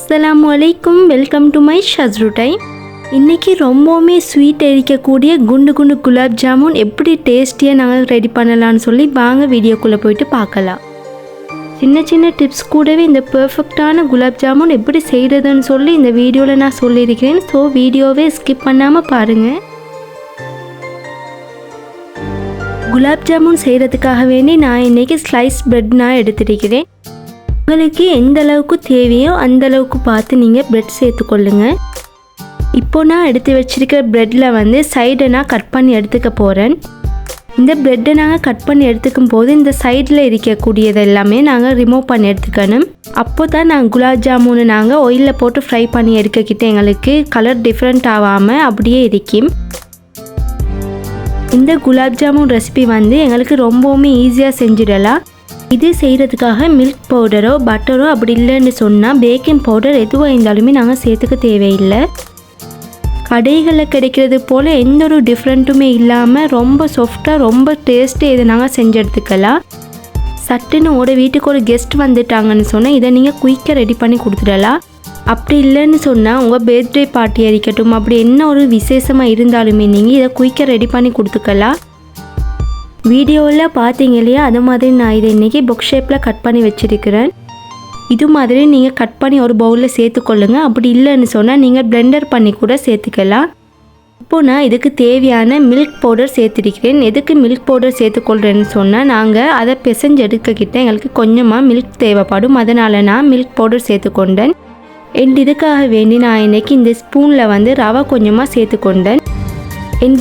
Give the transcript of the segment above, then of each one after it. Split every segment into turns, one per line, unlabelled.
அஸ்ஸலாமு அலைக்கும், welcome to my ஷஸ்ரு time. இன்றைக்கி ரொம்பவுமே ஸ்வீட் எரிக்கக்கூடிய குண்டு குண்டு குலாப் ஜாமுன் எப்படி டேஸ்டியாக நாங்கள் ரெடி பண்ணலான்னு சொல்லி வாங்க வீடியோக்குள்ளே போயிட்டு பார்க்கலாம். சின்ன சின்ன டிப்ஸ் கூடவே இந்த பெர்ஃபெக்டான குலாப் ஜாமுன் எப்படி செய்கிறதுன்னு சொல்லி இந்த வீடியோவில் நான் சொல்லியிருக்கிறேன். ஸோ வீடியோவே ஸ்கிப் பண்ணாமல் பாருங்கள். குலாப் ஜாமுன் செய்கிறதுக்காக வேண்டி நான் இன்றைக்கி ஸ்லைஸ் ப்ரெட் நான் எடுத்துருக்கிறேன். உங்களுக்கு எந்த அளவுக்கு தேவையோ அந்த அளவுக்கு பார்த்து நீங்கள் ப்ரெட் சேர்த்துக்கொள்ளுங்க. இப்போ நான் எடுத்து வச்சிருக்கிற ப்ரெட்டில் சைடை நான் கட் பண்ணி எடுத்துக்க போகிறேன். இந்த ப்ரெட்டை நாங்கள் கட் பண்ணி எடுத்துக்கும் போது இந்த சைடில் இருக்கக்கூடியது எல்லாமே நாங்கள் ரிமூவ் பண்ணி எடுத்துக்கணும். அப்போ தான் நாங்கள் குலாப் ஜாமுனை நாங்கள் ஆயிலில் போட்டு ஃப்ரை பண்ணி எடுக்கக்கிட்ட எங்களுக்கு கலர் டிஃப்ரெண்ட் ஆகாமல் அப்படியே இருக்கும். இந்த குலாப் ஜாமுன் ரெசிபி எங்களுக்கு ரொம்பவுமே ஈஸியாக செஞ்சிடலாம். இது செய்கிறதுக்காக மில்க் பவுடரோ பட்டரோ அப்படி இல்லைன்னு சொன்னால் பேக்கிங் பவுடர் எதுவாக இருந்தாலுமே நாங்கள் சேர்த்துக்க தேவையில்லை. கடைகளில் கிடைக்கிறது போல் எந்த ஒரு டிஃப்ரெண்ட்டுமே இல்லாமல் ரொம்ப சாஃப்டாக ரொம்ப டேஸ்ட்டு இதை நாங்கள் செஞ்சு எடுத்துக்கலாம். சட்டுன்னு வீட்டுக்கு ஒரு கெஸ்ட் வந்துட்டாங்கன்னு சொன்னால் இதை நீங்கள் குயிக்காக ரெடி பண்ணி கொடுத்துடலாம். அப்படி இல்லைன்னு சொன்னால் உங்கள் பர்த்டே பார்ட்டி இருக்கட்டும், அப்படி என்ன ஒரு விசேஷமாக இருந்தாலுமே நீங்கள் இதை குயிக்காக ரெடி பண்ணி கொடுத்துக்கலாம். வீடியோவில் பார்த்தீங்க இல்லையா, அது மாதிரி நான் இதை இன்றைக்கி பாக்ஸ் ஷேப்பில் கட் பண்ணி வச்சுருக்கிறேன். இது மாதிரி நீங்கள் கட் பண்ணி ஒரு பவுலில் சேர்த்துக்கொள்ளுங்க. அப்படி இல்லைன்னு சொன்னால் நீங்கள் பிளெண்டர் பண்ணி கூட சேர்த்துக்கலாம். இப்போது நான் இதுக்கு தேவையான மில்க் பவுடர் சேர்த்துருக்கிறேன். எதுக்கு மில்க் பவுடர் சேர்த்துக்கொள்கிறேன்னு சொன்னால் நாங்கள் அதை பிசைஞ்சு எடுக்கக்கிட்ட எங்களுக்கு கொஞ்சமாக மில்க் தேவைப்படும். அதனால் நான் மில்க் பவுடர் சேர்த்துக்கொண்டேன். இதுக்காக வேண்டி நான் இன்றைக்கி இந்த ஸ்பூனில் ரவை கொஞ்சமாக சேர்த்துக்கொண்டேன்.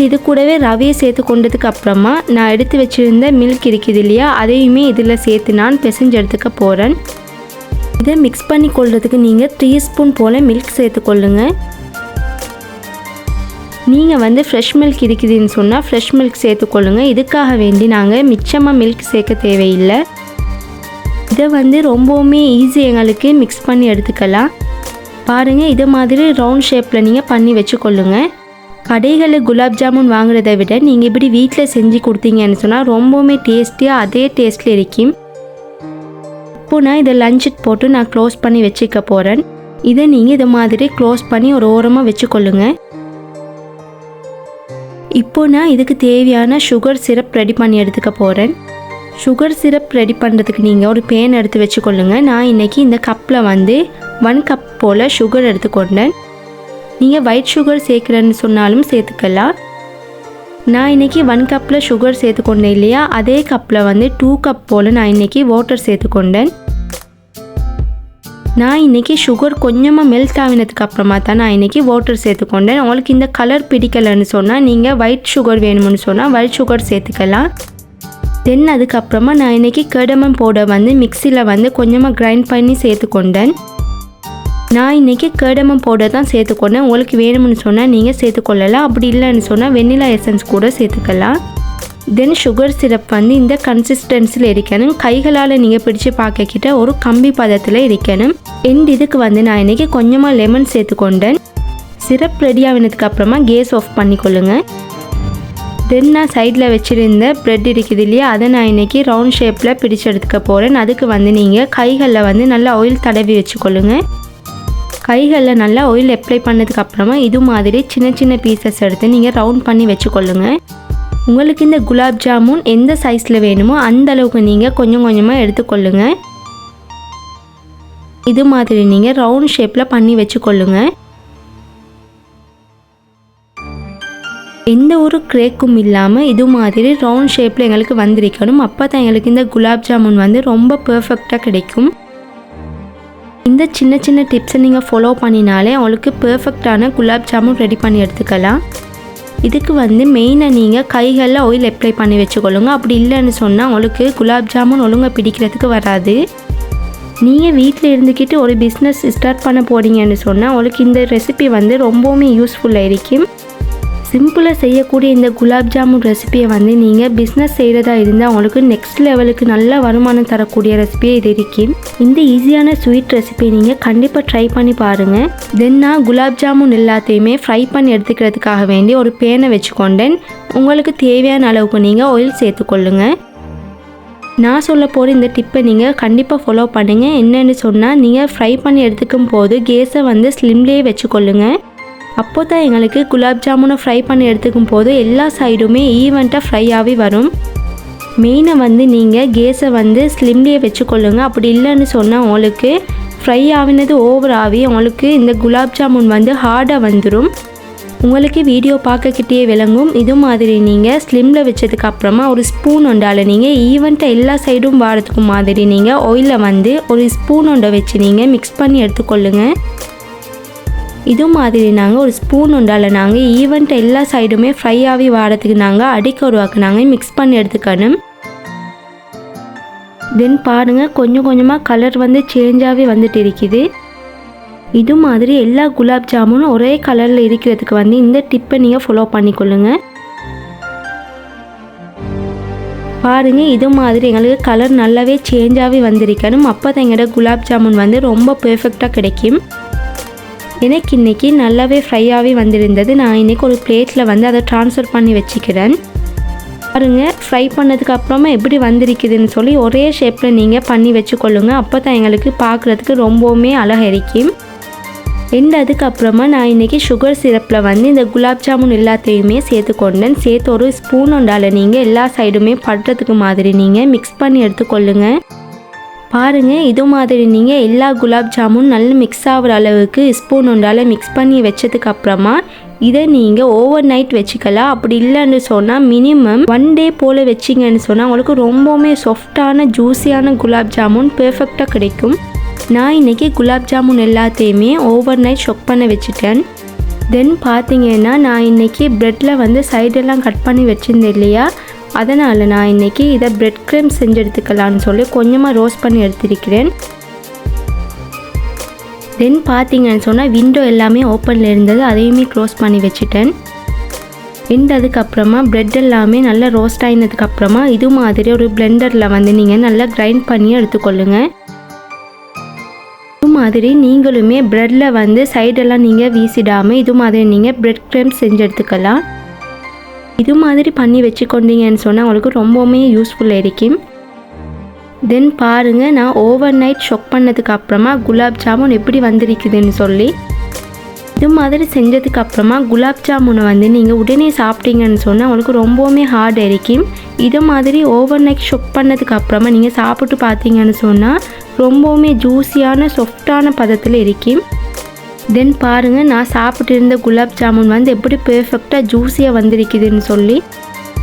இது கூடவே ரவையை சேர்த்து கொண்டதுக்கு அப்புறமா நான் எடுத்து வச்சுருந்த மில்க் இருக்குது இல்லையா, அதையுமே இதில் சேர்த்து நான் பிசைஞ்சு எடுத்துக்க போகிறேன். இதை மிக்ஸ் பண்ணி கொள்றதுக்கு நீங்கள் 3 ஸ்பூன் போல் மில்க் சேர்த்துக்கொள்ளுங்க. நீங்கள் ஃப்ரெஷ் மில்க் இருக்குதுன்னு சொன்னால் ஃப்ரெஷ் மில்க் சேர்த்துக்கொள்ளுங்க. இதுக்காக வேண்டி நாங்கள் மிச்சமாக மில்க் சேர்க்க தேவையில்லை. இதை ரொம்பவுமே ஈஸி எங்களுக்கு மிக்ஸ் பண்ணி எடுத்துக்கலாம். பாருங்கள், இதை மாதிரி ரவுண்ட் ஷேப்பில் நீங்கள் பண்ணி வச்சுக்கொள்ளுங்க. கடைகளில் குலாப் ஜாமுன் வாங்குறதை விட நீங்கள் இப்படி வீட்டில் செஞ்சு கொடுத்தீங்கன்னு சொன்னால் ரொம்பவுமே டேஸ்டியாக அதே டேஸ்ட்டில் இருக்கும். இப்போது நான் இதை லஞ்சுக்கு போட்டு நான் க்ளோஸ் பண்ணி வச்சுக்க போகிறேன். இதை நீங்கள் இதை மாதிரி க்ளோஸ் பண்ணி ஒரு ஓரமாக வச்சுக்கொள்ளுங்க. இப்போது நான் இதுக்கு தேவையான சுகர் சிரப் ரெடி பண்ணி எடுத்துக்க போகிறேன். சுகர் சிரப் ரெடி பண்ணுறதுக்கு நீங்கள் ஒரு பேன் எடுத்து வச்சுக்கொள்ளுங்க. நான் இன்றைக்கி இந்த கப்பில் 1 கப் போல் சுகர் எடுத்துக்கொண்டேன். நீங்கள் ஒயிட் சுகர் சேர்க்குறேன்னு சொன்னாலும் சேர்த்துக்கலாம். நான் இன்றைக்கி 1 கப்பில் சுகர் சேர்த்துக்கொண்டேன் இல்லையா, அதே கப்பில் 2 கப் போல் நான் இன்றைக்கி வாட்டர் சேர்த்துக்கொண்டேன். நான் இன்றைக்கி சுகர் கொஞ்சமாக மெல்ட் ஆகினதுக்கு அப்புறமா தான் நான் இன்றைக்கி வாட்டர் சேர்த்துக்கொண்டேன். உங்களுக்கு இந்த கலர் பிடிக்கலைன்னு சொன்னால் நீங்கள் ஒயிட் சுகர் வேணும்னு சொன்னால் ஒயிட் சுகர் சேர்த்துக்கலாம். தென் அதுக்கப்புறமா நான் இன்றைக்கி கடமம் பவுடர் மிக்சியில் கொஞ்சமாக கிரைண்ட் பண்ணி சேர்த்துக்கொண்டேன். நான் இன்றைக்கி கடமம் பவுடர் தான் சேர்த்துக்கொண்டேன். உங்களுக்கு வேணும்னு சொன்னால் நீங்கள் சேர்த்துக்கொள்ளலாம். அப்படி இல்லைன்னு சொன்னால் வெண்ணிலா எசன்ஸ் கூட சேர்த்துக்கலாம். தென் சுகர் சிரப் இந்த கன்சிஸ்டன்சியில் இருக்கணும். கைகளால் நீங்கள் பிடிச்சி பார்க்கக்கிட்ட ஒரு கம்பி பதத்தில் இருக்கணும். இதுக்கு நான் இன்றைக்கி கொஞ்சமாக லெமன் சேர்த்துக்கொண்டேன். சிரப் ரெடி ஆகினதுக்கு அப்புறமா கேஸ் ஆஃப் பண்ணிக்கொள்ளுங்க. தென் நான் சைடில் வச்சுருந்த ப்ரெட் இருக்குது இல்லையா, அதை நான் இன்றைக்கி ரவுண்ட் ஷேப்பில் பிடிச்சி எடுத்துக்க போகிறேன். அதுக்கு நீங்கள் கைகளில் நல்லா ஆயில் தடவி வச்சுக்கொள்ளுங்க. கைகளில் நல்லா ஆயில் அப்ளை பண்ணதுக்கு அப்புறமா இது மாதிரி சின்ன சின்ன பீசஸ் எடுத்து நீங்கள் ரவுண்ட் பண்ணி வச்சுக்கொள்ளுங்க. உங்களுக்கு இந்த குலாப் ஜாமுன் எந்த சைஸில் வேணுமோ அந்த அளவுக்கு நீங்கள் கொஞ்சம் கொஞ்சமாக எடுத்துக்கொள்ளுங்க. இது மாதிரி நீங்கள் ரவுண்ட் ஷேப்பில் பண்ணி வச்சுக்கொள்ளுங்க. எந்த ஒரு கிரேக்கும் இல்லாமல் இது மாதிரி ரவுண்ட் ஷேப்பில் எங்களுக்கு வந்திருக்கணும். அப்போ தான் எங்களுக்கு இந்த குலாப் ஜாமுன் ரொம்ப பெர்ஃபெக்டாக கிடைக்கும். இந்த சின்ன சின்ன டிப்ஸை நீங்கள் ஃபாலோ பண்ணினாலே உங்களுக்கு பெர்ஃபெக்டான குலாப் ஜாமுன் ரெடி பண்ணி எடுத்துக்கலாம். இதுக்கு மெயினாக நீங்கள் கைகளில் ஆயில் அப்ளை பண்ணி வச்சுக்கொள்ளுங்க. அப்படி இல்லைன்னு சொன்னால் உங்களுக்கு குலாப் ஜாமுன் ஒழுங்காக பிடிக்கிறதுக்கு வராது. நீங்கள் வீட்டில் இருந்துக்கிட்டு ஒரு பிஸ்னஸ் ஸ்டார்ட் பண்ண போகிறீங்கன்னு சொன்னால் உங்களுக்கு இந்த ரெசிபி ரொம்பவுமே யூஸ்ஃபுல்லாக இருக்கும். சிம்பிளாக செய்யக்கூடிய இந்த குலாப் ஜாமுன் ரெசிபியை நீங்கள் பிஸ்னஸ் செய்கிறதா இருந்தால் உங்களுக்கு நெக்ஸ்ட் லெவலுக்கு நல்ல வருமானம் தரக்கூடிய ரெசிபியே இது இருக்கும். இந்த ஈஸியான ஸ்வீட் ரெசிபியை நீங்கள் கண்டிப்பாக ட்ரை பண்ணி பாருங்கள். தென் நான் குலாப் ஜாமுன் எல்லாத்தையுமே ஃப்ரை பண்ணி எடுத்துக்கிறதுக்காக வேண்டி ஒரு பேனை வச்சுக்கொண்டேன். உங்களுக்கு தேவையான அளவுக்கு நீங்கள் ஆயில் சேர்த்துக்கொள்ளுங்கள். நான் சொல்ல போகிற இந்த டிப்பை நீங்கள் கண்டிப்பாக ஃபாலோ பண்ணுங்கள். என்னென்னு சொன்னால், நீங்கள் ஃப்ரை பண்ணி எடுத்துக்கும் போது கேஸை வந்து ஸ்லிம்லேயே வச்சுக்கொள்ளுங்க. அப்போ தான் எங்களுக்கு குலாப் ஜாமுனை ஃப்ரை பண்ணி எடுத்துக்கும் போது எல்லா சைடுமே ஈவெண்ட்டாக ஃப்ரை ஆகி வரும். மெயினாக வந்து நீங்கள் கேஸை வந்து ஸ்லிம்லேயே வச்சுக்கொள்ளுங்க. அப்படி இல்லைன்னு சொன்னால் உங்களுக்கு ஃப்ரை ஆகினது ஓவர் ஆகி உங்களுக்கு இந்த குலாப் ஜாமுன் வந்து ஹார்டாக வந்துடும். உங்களுக்கு வீடியோ பார்க்கக்கிட்டே விளங்கும். இது மாதிரி நீங்கள் ஸ்லிம்மில் வச்சதுக்கு அப்புறமா ஒரு ஸ்பூன் ஒன்றால் நீங்கள் ஈவெண்ட்டாக எல்லா சைடும் வாரத்துக்கு மாதிரி நீங்கள் ஆயிலில் வந்து ஒரு ஸ்பூன் ஒன்றை வச்சு நீங்கள் மிக்ஸ் பண்ணி எடுத்துக்கொள்ளுங்க. இது மாதிரி நாங்கள் ஒரு ஸ்பூன் ஒன்றால் நாங்கள் ஈவெண்ட்டாக எல்லா சைடுமே ஃப்ரை ஆகி வாரத்துக்கு நாங்கள் அடிக்கொருவாக்கு நாங்கள் மிக்ஸ் பண்ணி எடுத்துக்கணும். தென் பாருங்கள், கொஞ்சம் கொஞ்சமாக கலர் வந்து சேஞ்சாகவே வந்துட்டு இருக்குது. இது மாதிரி எல்லா குலாப் ஜாமுனும் ஒரே கலரில் இருக்கிறதுக்கு வந்து இந்த டிப்பை நீங்கள் ஃபாலோ பண்ணிக்கொள்ளுங்க. பாருங்கள், இது மாதிரி எங்களுக்கு கலர் நல்லாவே சேஞ்சாகவே வந்திருக்கணும். அப்போ தான் எங்களோட குலாப் ஜாமுன் வந்து ரொம்ப பெர்ஃபெக்டாக கிடைக்கும். எனக்கு இன்றைக்கி நல்லாவே ஃப்ரையாகவே வந்திருந்தது. நான் இன்றைக்கி ஒரு பிளேட்டில் வந்து அதை ட்ரான்ஸ்ஃபர் பண்ணி வச்சுக்கிறேன். பாருங்கள், ஃப்ரை பண்ணதுக்கு அப்புறமா எப்படி வந்திருக்குதுன்னு சொல்லி ஒரே ஷேப்பில் நீங்கள் பண்ணி வச்சுக்கொள்ளுங்க. அப்போ தான் எங்களுக்கு பார்க்குறதுக்கு ரொம்பவுமே அழகாக இருக்கும். அதுக்கப்புறமா நான் இன்றைக்கி சுகர் சிரப்பில் வந்து இந்த குலாப் ஜாமுன் எல்லாத்தையுமே சேர்த்துக்கொண்டேன். சேர்த்து ஒரு ஸ்பூன் ஒன்றால் நீங்கள் எல்லா சைடுமே படுறதுக்கு மாதிரி நீங்கள் மிக்ஸ் பண்ணி எடுத்துக்கொள்ளுங்க. பாருங்கள், இது மாதிரி நீங்கள் எல்லா குலாப் ஜாமுன் நல்ல மிக்ஸ் ஆகிற அளவுக்கு ஸ்பூன் ஒன்றால் மிக்ஸ் பண்ணி வச்சதுக்கப்புறமா இதை நீங்கள் ஓவர் நைட் வச்சுக்கலாம். அப்படி இல்லைன்னு சொன்னால் மினிமம் 1 டே போல் வச்சிங்கன்னு சொன்னால் உங்களுக்கு ரொம்பவுமே சாஃப்டான ஜூஸியான குலாப் ஜாமுன் பெர்ஃபெக்டாக கிடைக்கும். நான் இன்றைக்கி குலாப் ஜாமுன் எல்லாத்தையுமே ஓவர் நைட் ஷொக் பண்ண வச்சுட்டேன். தென் பார்த்தீங்கன்னா நான் இன்றைக்கி ப்ரெட்டில் வந்து சைடெல்லாம் கட் பண்ணி வச்சுருந்தேன் இல்லையா, அதனால் நான் இன்றைக்கி இதை ப்ரெட் க்ரீம் செஞ்சு எடுத்துக்கலான்னு சொல்லி கொஞ்சமாக ரோஸ்ட் பண்ணி எடுத்துருக்கிறேன். தென் பார்த்தீங்கன்னு சொன்னால் விண்டோ எல்லாமே ஓப்பனில் இருந்தது, அதையுமே க்ளோஸ் பண்ணி வச்சுட்டேன். அதுக்கப்புறமா ப்ரெட் எல்லாமே நல்லா ரோஸ்ட் ஆகினதுக்கப்புறமா இது மாதிரி ஒரு பிளெண்டரில் வந்து நீங்கள் நல்லா கிரைண்ட் பண்ணி எடுத்துக்கொள்ளுங்க. இது மாதிரி நீங்களுமே ப்ரெட்டில் வந்து சைடெல்லாம் நீங்கள் வீசிடாமல் இது மாதிரி நீங்கள் ப்ரெட் க்ரீம் செஞ்சு எடுத்துக்கலாம். இது மாதிரி பண்ணி வச்சுக்கொண்டீங்கன்னு சொன்னால் உங்களுக்கு ரொம்பவுமே யூஸ்ஃபுல்லாக இருக்கும். தென் பாருங்கள், நான் ஓவர் நைட் ஷொக் பண்ணதுக்கு அப்புறமா குலாப் ஜாமுன் எப்படி வந்திருக்குதுன்னு சொல்லி இது மாதிரி செஞ்சதுக்கு அப்புறமா குலாப் ஜாமுனை வந்து நீங்கள் உடனே சாப்பிட்டீங்கன்னு சொன்னால் உங்களுக்கு ரொம்பவுமே ஹார்ட் இருக்கும். இது மாதிரி ஓவர் நைட் ஷொக் பண்ணதுக்கு அப்புறமா நீங்கள் சாப்பிட்டு பார்த்தீங்கன்னு சொன்னால் ரொம்பவுமே ஜூஸியான சாஃப்டான பதத்தில் இருக்கும். தென் பாருங்கள், நான் சாப்பிட்டு இருந்த குலாப் ஜாமுன் வந்து எப்படி பெர்ஃபெக்டாக ஜூஸியாக வந்திருக்குதுன்னு சொல்லி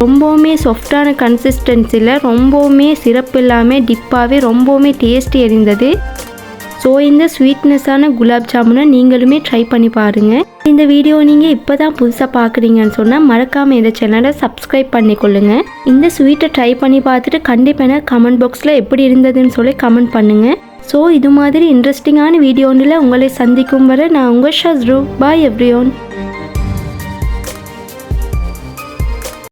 ரொம்பவுமே சாஃப்டான கன்சிஸ்டன்சியில் ரொம்பவுமே சிரப்பு இல்லாமல் டிப்பாகவே ரொம்பவுமே டேஸ்டி இருந்தது. ஸோ இந்த ஸ்வீட்னஸான குலாப் ஜாமுனை நீங்களுமே ட்ரை பண்ணி பாருங்கள். இந்த வீடியோ நீங்கள் இப்போ தான் புதுசாக பார்க்குறீங்கன்னு சொன்னால் மறக்காமல் இந்த சேனலை சப்ஸ்கிரைப் பண்ணிக்கொள்ளுங்க. இந்த ஸ்வீட்டை ட்ரை பண்ணி பார்த்துட்டு கண்டிப்பாக எனக்கு கமெண்ட் பாக்ஸில் எப்படி இருந்ததுன்னு சொல்லி கமெண்ட் பண்ணுங்கள். ஸோ இது மாதிரி இன்ட்ரெஸ்டிங்கான வீடியோவில் உங்களை சந்திக்கும் வரை நான் உங்கள் ஷஸ்ரு. பாய் எவ்ரியோன்.